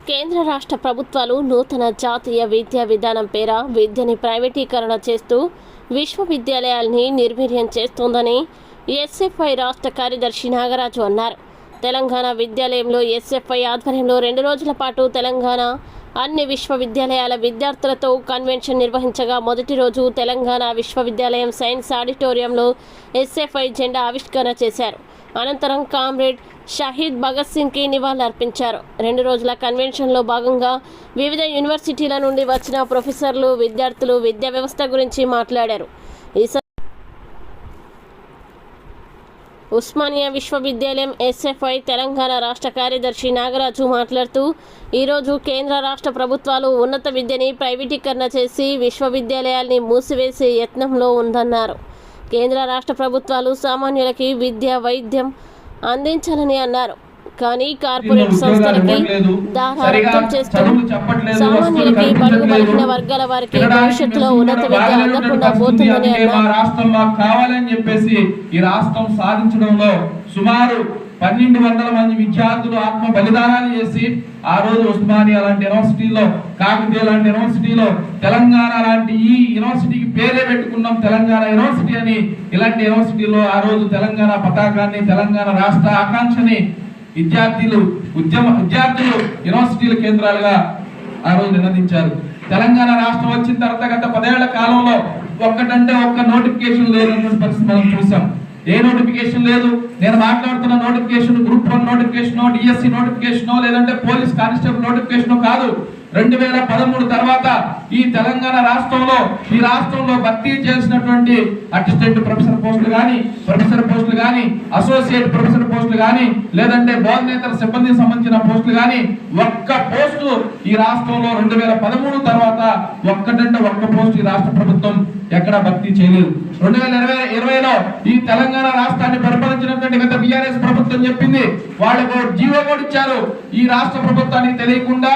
కేంద్ర రాష్ట్ర ప్రభుత్వాలు నూతన జాతీయ విద్యా విధానం పేర విద్యని ప్రైవేటీకరణ చేస్తూ విశ్వవిద్యాలయాల్ని నిర్వీర్యం చేస్తోందని ఎస్ఎఫ్ఐ రాష్ట్ర కార్యదర్శి నాగరాజు అన్నారు. తెలంగాణ విద్యాలయంలో ఎస్ఎఫ్ఐ ఆధ్వర్యంలో 2 రోజుల పాటు తెలంగాణ అన్ని విశ్వవిద్యాలయాల విద్యార్థులతో కన్వెన్షన్ నిర్వహించగా మొదటి రోజు తెలంగాణ విశ్వవిద్యాలయం సైన్స్ ఆడిటోరియంలో ఎస్ఎఫ్ఐ జెండా ఆవిష్కరణ చేశారు. అనంతరం కామ్రేడ్ షహీద్ భగత్ సింగ్కి నివాళులర్పించారు. 2 రోజుల కన్వెన్షన్లో భాగంగా వివిధ యూనివర్సిటీల నుండి వచ్చిన ప్రొఫెసర్లు, విద్యార్థులు విద్యా వ్యవస్థ గురించి మాట్లాడారు. ఉస్మానియా విశ్వవిద్యాలయం ఎస్ఎఫ్ఐ తెలంగాణ రాష్ట్ర కార్యదర్శి నాగరాజు మాట్లాడుతూ, ఈరోజు కేంద్ర రాష్ట్ర ప్రభుత్వాలు ఉన్నత విద్యని ప్రైవేటీకరణ చేసి విశ్వవిద్యాలయాల్ని మూసివేసే యత్నంలో ఉందన్నారు. కేంద్ర రాష్ట్ర ప్రభుత్వాలు సామాన్యులకి విద్య, వైద్యం అందించాలని అన్నారు. కానీ కార్పొరేట్ సంస్థలకి దారాదత్తం చేస్తూ సామాన్యులకి, బడుగు బలహీన వర్గాల వారికి భవిష్యత్తులో ఉన్నత విద్య అందకుండా పోతుందని అన్నారు. రాష్ట్రంలో కావాలని చెప్పేసి ఈ రాష్ట్రం సాధించడంలో సుమారు 1200 మంది విద్యార్థులు ఆత్మ బలిదానాలు చేసి ఆ రోజు ఉస్మానియా లాంటి యూనివర్సిటీలో, కాకతీయ లాంటి యూనివర్సిటీలో, తెలంగాణ లాంటి ఈ యూనివర్సిటీకి పేరే పెట్టుకున్నాం తెలంగాణ యూనివర్సిటీ అని. ఇలాంటి యూనివర్సిటీలో ఆ రోజు తెలంగాణ పతాకాన్ని, తెలంగాణ రాష్ట్ర ఆకాంక్షని విద్యార్థులు యూనివర్సిటీల కేంద్రాలుగా ఆ రోజు నినదించారు. తెలంగాణ రాష్ట్రం వచ్చిన తర్వాత గత 10 ఏళ్ల కాలంలో ఒక్క నోటిఫికేషన్ లేదన్న పరిస్థితి మనం చూసాం. ఏ నోటిఫికేషన్ లేదు. నేను మాట్లాడుతున్న notification group 1 notification, DSC notification, లేదంటే పోలీస్ కానిస్టేబుల్ నోటిఫికేషన్ కాదు. 2013 తర్వాత ఈ తెలంగాణ రాష్ట్రంలో భర్తీ చేసినటువంటి అసిస్టెంట్ ప్రొఫెసర్ పోస్టులు కానీ, ప్రొఫెసర్ పోస్టులు కానీ, అసోసియేట్ ప్రొఫెసర్ పోస్టులు కానీ, లేదంటే బోధనేతర సిబ్బందికి సంబంధించిన పోస్టులు కానీ ఒక్క పోస్టు ఈ రాష్ట్రంలో 2013 తర్వాత ఒక్క పోస్టు ఈ రాష్ట్ర ప్రభుత్వం ఎక్కడ భర్తీ చేయలేదు. 2020లో ఈ తెలంగాణ రాష్ట్రాన్ని పరిపాలించినటువంటి గత బీఆర్ఎస్ ప్రభుత్వం చెప్పింది, వాళ్ళకు జీవో కూడా ఇచ్చారు. ఈ రాష్ట్ర ప్రభుత్వానికి తెలియకుండా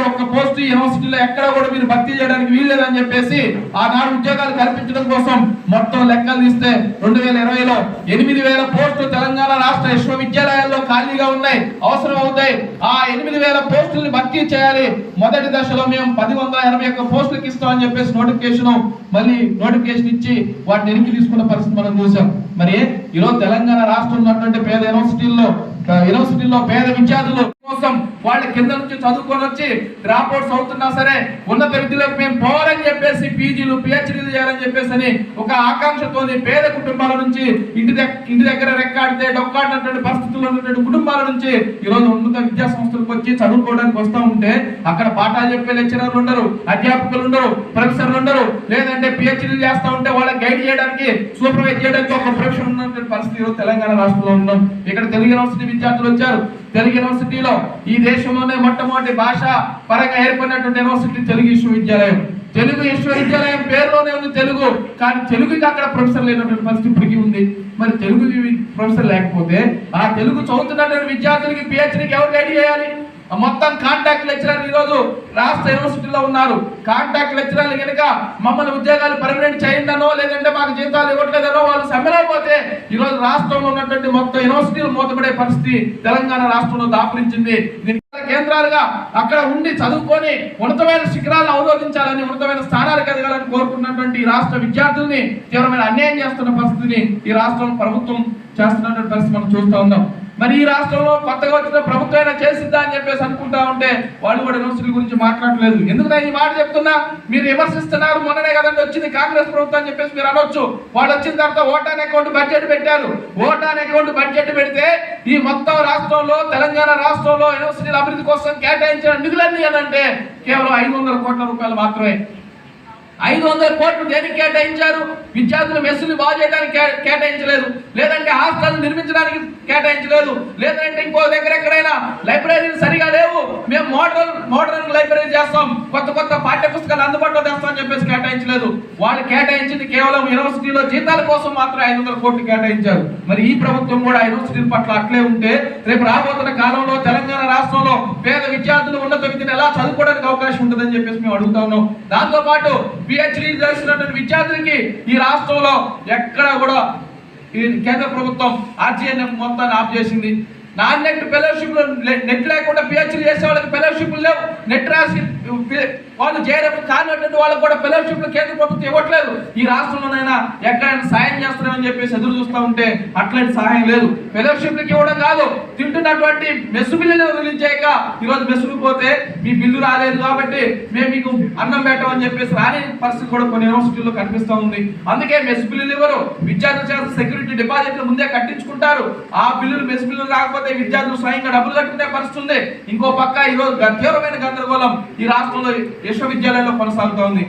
ఒక్క పోస్టు యూనివర్సిటీలో ఎక్కడ కూడా మీరు భర్తీ చేయడానికి వీల్లేదని చెప్పేసి ఆనాడు ఉద్యోగాలు కల్పించడం కోసం మొత్తం లెక్కలు తీస్తే 2020లో 8000 పోస్టులు తెలంగాణ రాష్ట్ర విశ్వవిద్యాలయాల్లో ఖాళీగా ఉన్నాయి, అవసరం అవుతాయి. ఆ 8000 పోస్టుల్ని భర్తీ చేయాలి. మొదటి దశలో మేము 1081 పోస్టులకు ఇస్తామని చెప్పేసి నోటిఫికేషన్ ఇచ్చి వాటిని వెనక్కి తీసుకున్న పరిస్థితి మనం చూసాం. మరి ఈరోజు తెలంగాణ రాష్ట్రం ఉన్నటువంటి పేద యూనివర్సిటీల్లో పేద విద్యార్థుల కోసం వాళ్ళ కింద నుంచి చదువుకొని వచ్చి డ్రాప్ అవుట్స్ అవుతున్నా సరే ఉన్నత విద్యలోకి మేము పోవాలని చెప్పేసి పీజీలు, పిహెచ్డీలు చేయాలని చెప్పేసి ఒక ఆకాంక్షతో పేద కుటుంబాల నుంచి ఇంటి దగ్గర రెక్కాడితే డొక్కాడినటువంటి పరిస్థితుల్లో ఉన్నటువంటి కుటుంబాల నుంచి ఈరోజు ఉన్నత విద్యా సంస్థలకు వచ్చి చదువుకోవడానికి వస్తూ ఉంటే అక్కడ పాఠాలు చెప్పే లెక్చరర్లు ఉండరు, అధ్యాపకులు ఉండరు, ప్రొఫెసర్లు ఉండరు, లేదంటే పిహెచ్డీలు చేస్తూ ఉంటే వాళ్ళకి గైడ్ చేయడానికి, సూపర్వైజ్ చేయడానికి ఒక ప్రొఫెసర్ ఉన్నటువంటి పరిస్థితి ఈరోజు తెలంగాణ రాష్ట్రంలో ఉన్నాం. ఇక్కడ తెలుగు యూనివర్సిటీ విద్యార్థులు వచ్చారు. తెలుగు యూనివర్సిటీలో ఈ దేశంలోనే మొట్టమొదటి భాష పరంగా ఏర్పడినటువంటి యూనివర్సిటీ తెలుగు విశ్వవిద్యాలయం. తెలుగు విశ్వవిద్యాలయం పేరులోనే ఉంది తెలుగు, కానీ తెలుగుకి అక్కడ ప్రొఫెసర్ లేనటువంటి పరిస్థితి ఇప్పటికీ ఉంది. మరి తెలుగు ప్రొఫెసర్ లేకపోతే ఆ తెలుగు చదువుతున్నటువంటి విద్యార్థులకి పిహెచ్డీకి ఎవరు గైడ్ చేయాలి? మొత్తం కాంటాక్ట్ లెక్చరర్ ఈరోజు రాష్ట్ర యూనివర్సిటీలో ఉన్నారు. కాంటాక్ట్ లెక్చరర్లు కనుక మమ్మల్ని ఉద్యోగాలు పర్మనెంట్ చేయండనో, లేదంటే మాకు జీతాలు ఇవ్వట్లేదనో వాళ్ళు సమ్మెలో పోతే ఈరోజు రాష్ట్రంలో ఉన్నటువంటి మొత్తం యూనివర్సిటీలు మూతపడే పరిస్థితి తెలంగాణ రాష్ట్రంలో దాపురించింది. కేంద్రాలుగా అక్కడ ఉండి చదువుకొని ఉన్నతమైన శిఖరాలను అవరోధించాలని, ఉన్నతమైన స్థానాలకు ఎదగాలని కోరుకున్నటువంటి ఈ రాష్ట్ర విద్యార్థుల్ని తీవ్రమైన అన్యాయం చేస్తున్న పరిస్థితిని ఈ రాష్ట్రం ప్రభుత్వం చేస్తున్నటువంటి పరిస్థితి మనం చూస్తూ ఉన్నాం. మరి ఈ రాష్ట్రంలో కొత్తగా వచ్చిన ప్రభుత్వం అయినా చేసిద్దా అని చెప్పేసి అనుకుంటా ఉంటే వాళ్ళు కూడా యూనివర్సిటీల గురించి మాట్లాడలేదు. ఎందుకు నేను ఈ మాట చెప్తున్నా, మీరు విమర్శిస్తున్నారు. మొన్ననే కదండి వచ్చింది కాంగ్రెస్ ప్రభుత్వం అని చెప్పేసి మీరు అనొచ్చు. వాళ్ళు వచ్చిన తర్వాత ఓటాన్ అకౌంట్ బడ్జెట్ పెట్టారు. ఓటాన్ అకౌంట్ బడ్జెట్ పెడితే ఈ మొత్తం రాష్ట్రంలో, తెలంగాణ రాష్ట్రంలో యూనివర్సిటీల అభివృద్ధి కోసం కేటాయించిన నిధులన్నీ అంటే కేవలం 500 కోట్ల రూపాయలు మాత్రమే. 500 కోట్లు దేనికి కేటాయించారు? విద్యార్థుల మెస్సులు బాగు చేయడానికి కేటాయించలేదు, లేదంటే హాస్టల్ నిర్మించడానికి కేటాయించలేదు, లేదంటే ఇంకో దగ్గర ఎక్కడైనా లైబ్రరీలు సరిగా లేవు, మేము మోడర్న్ లైబ్రరీ చేస్తాం, కొత్త పాఠ్య పుస్తకాలు అందుబాటులో తెస్తామని చెప్పేసి కేటాయించలేదు. వాళ్ళు కేటాయించింది కేవలం యూనివర్సిటీలో జీతాల కోసం మాత్రం 500 కోట్లు కేటాయించారు. మరి ఈ ప్రభుత్వం కూడా యూనివర్సిటీల పట్ల అట్లే ఉంటే రేపు రాబోతున్న కాలంలో తెలంగాణ రాష్ట్రంలో పేద విద్యార్థులు ఉన్నత విద్యను ఎలా చదువుకోవడానికి అవకాశం ఉంటుందని చెప్పేసి మేము అడుగుతా ఉన్నాం. దాంతో పాటు పిహెచ్డీ చేస్తున్నటువంటి విద్యార్థులకి ఈ రాష్ట్రంలో ఎక్కడ కూడా ఈ కేంద్ర ప్రభుత్వం ఆర్జీఎన్ఎఫ్ మొత్తాన్ని ఆఫ్ చేసింది. నాన్ నెట్ ఫెలోషిప్, నెట్ లేకుండా పిహెచ్డీ చేసే వాళ్ళకి ఫెలోషిప్ నెట్ రాసి వాళ్ళు జేఆర్ఎఫ్ కానిటువంటి వాళ్ళకు కూడా ఫెలోషిప్లు కేంద్ర ప్రభుత్వం ఇవ్వట్లేదు. ఈ రాష్ట్రంలోనైనా ఎక్కడైనా సాయం చేస్తున్నామని చెప్పేసి ఎదురు చూస్తూ ఉంటే అట్లాంటి సహాయం లేదు. ఫెలోషిప్లకి ఇవ్వడం కాదు, తింటున్నటువంటి మెస్సు బిల్లులు రిలీజ్ చేయక ఈరోజు మెస్సులు పోతే మీ బిల్లు రాలేదు కాబట్టి మేము మీకు అన్నం పెట్టమని చెప్పేసి రాని పరిస్థితి కూడా కొన్ని యూనివర్సిటీల్లో కనిపిస్తూ ఉంది. అందుకే మెస్ బిల్లులు ఇవ్వరు. విద్యార్థుల చేత సెక్యూరిటీ డిపాజిట్లు ముందే కట్టించుకుంటారు. ఆ బిల్లులు మెస్ బిల్లులు రాకపోతే విద్యార్థులు స్వయంగా డబ్బులు కట్టుకునే పరిస్థితి ఉంది. ఇంకో పక్క ఈరోజు తీవ్రమైన గందరగోళం ఈ రాష్ట్రంలో విశ్వవిద్యాలయాల్లో కొనసాగుతూ ఉంది.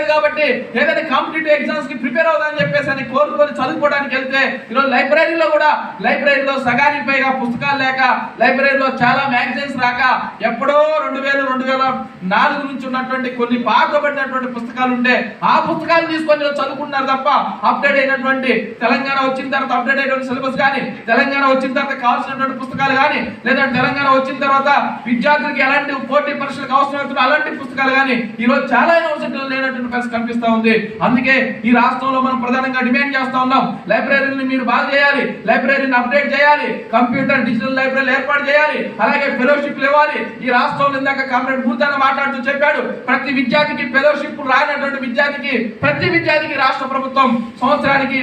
కాబట్టి ఏదైనా కాంపిటేటివ్ ఎగ్జామ్స్ కి ప్రిపేర్ అవుతామని చెప్పేసి అని కోరుకొని చదువుకోవడానికి వెళ్తే ఈరోజు లైబ్రరీలో సగానికి పైగా పుస్తకాలు లేక, లైబ్రరీలో చాలా మ్యాగజైన్స్ రాక, ఎప్పుడో 2004 నుంచి ఉన్నటువంటి కొన్ని పాతబడినటువంటి పుస్తకాలు ఉంటే ఆ పుస్తకాలు తీసుకొని చదువుకుంటున్నారు తప్ప అప్డేట్ అయినటువంటి తెలంగాణ వచ్చిన తర్వాత అప్డేట్ అయినటువంటి సిలబస్ కానీ, తెలంగాణ వచ్చిన తర్వాత కావాల్సినటువంటి పుస్తకాలు కానీ, లేదా తెలంగాణ వచ్చిన తర్వాత విద్యార్థులకి ఎలాంటి పోటీ పరీక్షలకు అవసరమవుతున్న అలాంటి పుస్తకాలు కానీ ఈరోజు చాలా యూనివర్సిటీలు లేనటువంటి పరిస్థితి కనిపిస్తా ఉంది. అందుకే ఈ రాష్ట్రంలో మనం ప్రధానంగా డిమాండ్ చేస్తా ఉన్నాం, లైబ్రరీని మీరు బాగా చేయాలి, లైబ్రరీని అప్డేట్ చేయాలి, కంప్యూటర్ డిజిటల్ లైబ్రరీలు ఏర్పాటు చేయాలి, అలాగే ఫెలోషిప్లు ఇవ్వాలి. ఈ రాష్ట్రంలో ఇందాక కామ్రేడ్ మూర్తాన మాట్లాడుతూ చెప్పాడు, ప్రతి విద్యార్థికి ఫెలోషిప్ రానటువంటి ప్రతి విద్యార్థికి రాష్ట్ర ప్రభుత్వం సంవత్సరానికి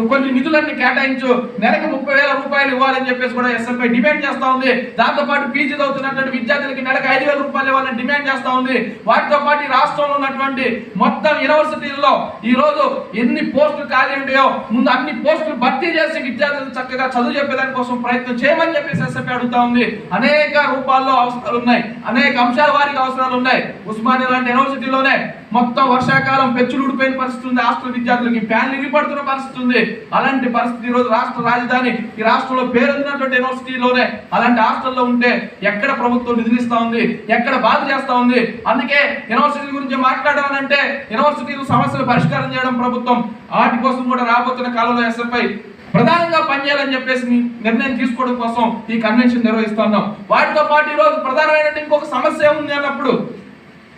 కొన్ని నిధులన్నీ కేటాయించు, నెలకు 30,000 రూపాయలు ఇవ్వాలని చెప్పేసి కూడా ఎస్ఎఫ్ఐ డిమాండ్ చేస్తా ఉంది. దాంతో పాటు పీజీ చదువుతున్నటువంటి విద్యార్థులకి నెలకు 5,000 రూపాయలు ఇవ్వాలని డిమాండ్ చేస్తా ఉంది. వాటితో పాటు ఈ రాష్ట్రంలో ఉన్నటువంటి మొత్తం యూనివర్సిటీల్లో ఈ రోజు ఎన్ని పోస్టులు ఖాళీ ఉంటాయో ముందు అన్ని పోస్టులు భర్తీ చేసి విద్యార్థులకు చక్కగా చదువు చెప్పేదాని కోసం ప్రయత్నం చేయమని చెప్పేసి ఎస్ఎఫ్ఐ అడుగుతా ఉంది. అనేక రూపాల్లో అవసరాలు ఉన్నాయి, అనేక అంశాల వారికి అవసరాలు ఉన్నాయి. ఉస్మానియా లాంటి యూనివర్సిటీలోనే మొత్తం వర్షాకాలం పెచ్చులు ఊడిపోయిన పరిస్థితి ఉంది. హాస్టల్ విద్యార్థులకి ఫ్యాన్లు ఇరిపడుతున్న పరిస్థితి ఉంది. అలాంటి పరిస్థితి ఈ రోజు రాష్ట్ర రాజధాని ఈ రాష్ట్రంలో పేరొందినటువంటి యూనివర్సిటీలోనే అలాంటి హాస్టల్లో ఉంటే ఎక్కడ ప్రభుత్వం నిధులిస్తా ఉంది, ఎక్కడ బాధ చేస్తా ఉంది. అందుకే యూనివర్సిటీ గురించి మాట్లాడాలంటే యూనివర్సిటీలు సమస్యలు పరిష్కారం చేయడం ప్రభుత్వం, వాటి కోసం కూడా రాబోతున్న కాలంలో ఎస్ఎఫ్ఐ ప్రధానంగా పనిచేయాలని చెప్పేసి నిర్ణయం తీసుకోవడం కోసం ఈ కన్వెన్షన్ నిర్వహిస్తున్నాం. వాటితో పాటు ఈ రోజు ప్రధానమైన ఇంకొక సమస్య ఉంది అన్నప్పుడు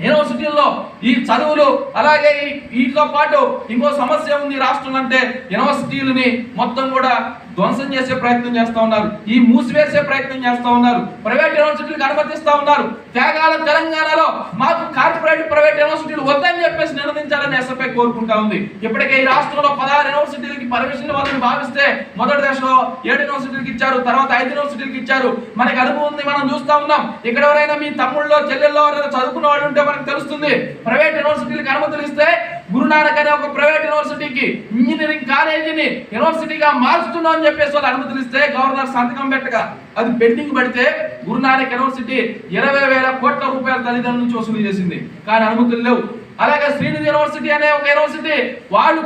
యూనివర్సిటీల్లో ఈ చదువులు అలాగే వీటితో పాటు ఇంకో సమస్య ఉంది రాష్ట్రంలో అంటే యూనివర్సిటీలని మొత్తం కూడా ధ్వంసం చేసే ప్రయత్నం చేస్తా ఉన్నారు, ఈ మూసివేసే ప్రయత్నం చేస్తా ఉన్నారు, ప్రైవేట్ యూనివర్సిటీలకు అనుమతిస్తా ఉన్నారు. త్యాగాల తెలంగాణలో మాకు కార్పొరేట్ ప్రైవేట్ యూనివర్సిటీలు వద్దని చెప్పేసి నిర్ణయించాలని ఎస్ఎఫ్ఐ కోరుకుంటా ఉంది. ఇప్పటికే ఈ రాష్ట్రంలో 16 యూనివర్సిటీలకి పర్మిషన్ వాళ్ళని భావిస్తే మొదటి దశలో 7 యూనివర్సిటీలకు ఇచ్చారు, తర్వాత 5 యూనివర్సిటీలకు ఇచ్చారు. మనకి అనుభవం ఉంది, మనం చూస్తా ఉన్నాం. ఇక్కడ ఎవరైనా మీ తమ్ముళ్ళలో చెల్లెల్లో ఎవరైనా చదువుకున్న వాళ్ళు ఉంటే మనకు తెలుస్తుంది. ప్రైవేట్ యూనివర్సిటీలకు అనుమతులు ఇస్తే గురునానక్ అనే ఒక ప్రైవేట్ యూనివర్సిటీకి ఇంజనీరింగ్ కాలేజీని యూనివర్సిటీగా మార్చుతున్నాం అని చెప్పేసి వాళ్ళు అనుమతులు ఇస్తే గవర్నర్ సంతకం పెట్టగా అది పెండింగ్ పడితే గురునానక్ యూనివర్సిటీ 20,000 కోట్ల రూపాయల తల్లిదండ్రుల నుంచి వసూలు చేసింది, కానీ అనుమతులు లేవు. అలాగే శ్రీనిధి యూనివర్సిటీ అనే ఒక యూనివర్సిటీ వాళ్ళు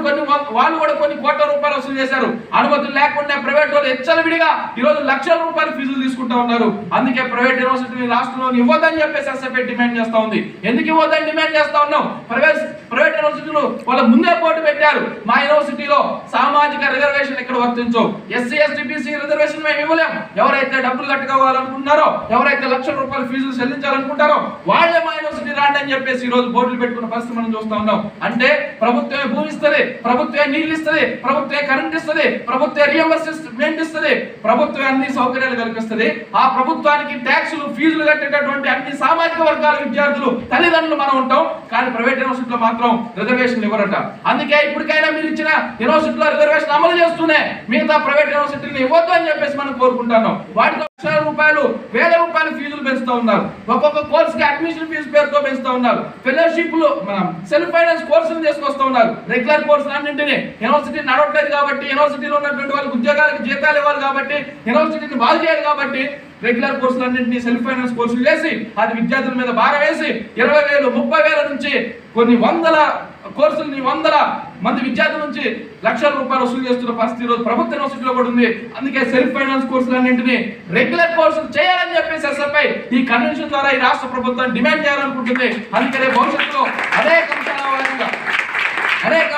కూడా కొన్ని కోట్ల రూపాయలు వసూలు చేశారు. అనుమతులు లేకుండా ప్రైవేట్ వాళ్ళు విడిగా ఈరోజు లక్షల రూపాయలు ఫీజులు తీసుకుంటా ఉన్నారు. అందుకే ప్రైవేట్ యూనివర్సిటీ రాష్ట్రంలో ఇవ్వదని చెప్పేసి ఎస్ఎఫ్ఐ డిమాండ్ చేస్తా ఉంది. ఎందుకు ఇవ్వదని డిమాండ్ చేస్తా ఉన్నాం? ప్రైవేట్ యూనివర్సిటీలు వాళ్ళ ముందే పోటీ పెట్టారు, మా యూనివర్సిటీలో సామాజిక రిజర్వేషన్ ఇక్కడ వర్తించవు, ఎస్సీ ఎస్టీ బీసీ రిజర్వేషన్ మేము ఇవ్వలేం. ఎవరైతే డబ్బులు కట్టుకోవాలనుకుంటున్నారో, ఎవరైతే లక్షల రూపాయలు ఫీజులు చెల్లించాలనుకుంటారో వాళ్ళే మా యూనివర్సిటీ రాండి అని చెప్పేసి ఈ రోజు బోర్డులు పెట్టుకున్న మనం చూస్తా ఉన్నాం. అంటే ప్రభుత్వమే భూమి ఇస్తుంది, ప్రభుత్వమే నీళ్లు ఇస్తుంది, ప్రభుత్వమే కరెంట్ ఇస్తుంది, ప్రభుత్వమే రియంబర్స్మెంట్ ఇస్తుంది, ప్రభుత్వమే అన్ని సౌకర్యాలు కల్పిస్తుంది. ఆ ప్రభుత్వానికి ట్యాక్సులు ఫీజులు కట్టేటటువంటి అన్ని సామాజిక వర్గాల విద్యార్థులు తల్లిదండ్రులు మనం ఉంటాం. కానీ ప్రైవేట్ యూనివర్సిటీలో మాత్రం రిజర్వేషన్ ఇవ్వరట. అందుకే ఇప్పటికైనా మీరు ఇచ్చిన యూనివర్సిటీలో రిజర్వేషన్ అమలు చేస్తూనే మిగతా ప్రైవేట్ యూనివర్సిటీని ఇవ్వద్దు అని చెప్పేసి మనం కోరుకుంటున్నాం. వాటితో లక్షల రూపాయలు 1,000 రూపాయలు ఫీజులు పెంచుతా ఉన్నారు. ఒక్కొక్క కోర్స్ కి అడ్మిషన్ ఫీజు పేరుతో పెంచుతా ఉన్నారు. ఫెలోషిప్లు సెల్ఫ్ ఫైనాన్స్ కోర్సులు తీసుకొస్తా ఉన్నారు. రెగ్యులర్ కోర్సులు అన్నింటినీ యూనివర్సిటీ నడవట్లేదు కాబట్టి, యూనివర్సిటీలో ఉన్నటువంటి వాళ్ళకి ఉద్యోగాలకు జీతాలు ఇవ్వాలి కాబట్టి, యూనివర్సిటీని బాగు చేయాలి కాబట్టి రెగ్యులర్ కోర్సులు అన్నింటినీ సెల్ఫ్ ఫైనాన్స్ కోర్సులు చేసి అది విద్యార్థుల మీద భారం వేసి 20,000 30,000 నుంచి కొన్ని వందల కోర్సులని 100 మంది విద్యార్థుల నుంచి లక్షల రూపాయలు వసూలు చేస్తున్న పరిస్థితి రోజు ప్రభుత్వ యూనివర్సిటీలో కూడా ఉంది. అందుకే సెల్ఫ్ ఫైనాన్స్ కోర్సులు అన్నింటినీ రెగ్యులర్ కోర్సులు చేయాలని చెప్పేసి ఎస్ఎఫ్ఐ ఈ కన్వెన్షన్ ద్వారా ఈ రాష్ట్ర ప్రభుత్వాన్ని డిమాండ్ చేయాలనుకుంటుంది. అందుకనే భవిష్యత్తులో అనేక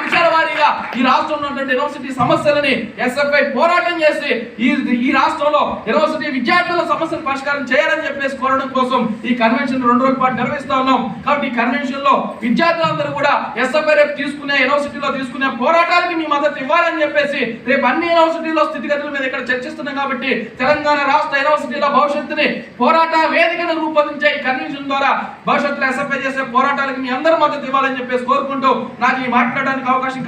అంశాల వారి స్థాయిగా ఈ రాష్ట్రంలో ఉన్నటువంటి యూనివర్సిటీ సమస్యలని ఎస్ఎఫ్ఐ పోరాటం చేసి ఈ రాష్ట్రంలో యూనివర్సిటీ విద్యార్థుల సమస్యలు పరిష్కారం చేయాలని చెప్పేసి కోరడం కోసం ఈ కన్వెన్షన్ 2 రోజుల పాటు నిర్వహిస్తా ఉన్నాం. కాబట్టి ఈ కన్వెన్షన్ లో విద్యార్థులందరూ కూడా ఎస్ఎఫ్ఐ రేపు తీసుకునే యూనివర్సిటీలో తీసుకునే పోరాటానికి మీ మద్దతు ఇవ్వాలని చెప్పేసి రేపు అన్ని యూనివర్సిటీలో స్థితిగతుల మీద ఇక్కడ చర్చిస్తున్నాం. కాబట్టి తెలంగాణ రాష్ట్ర యూనివర్సిటీల భవిష్యత్తుని పోరాట వేదికను రూపొందించే ఈ కన్వెన్షన్ ద్వారా భవిష్యత్తులో ఎస్ఎఫ్ఐ చేసే పోరాటాలకు మీ అందరూ మద్దతు ఇవ్వాలని చెప్పేసి కోరుకుంటూ నాకు ఈ మాట్లాడడానికి అవకాశం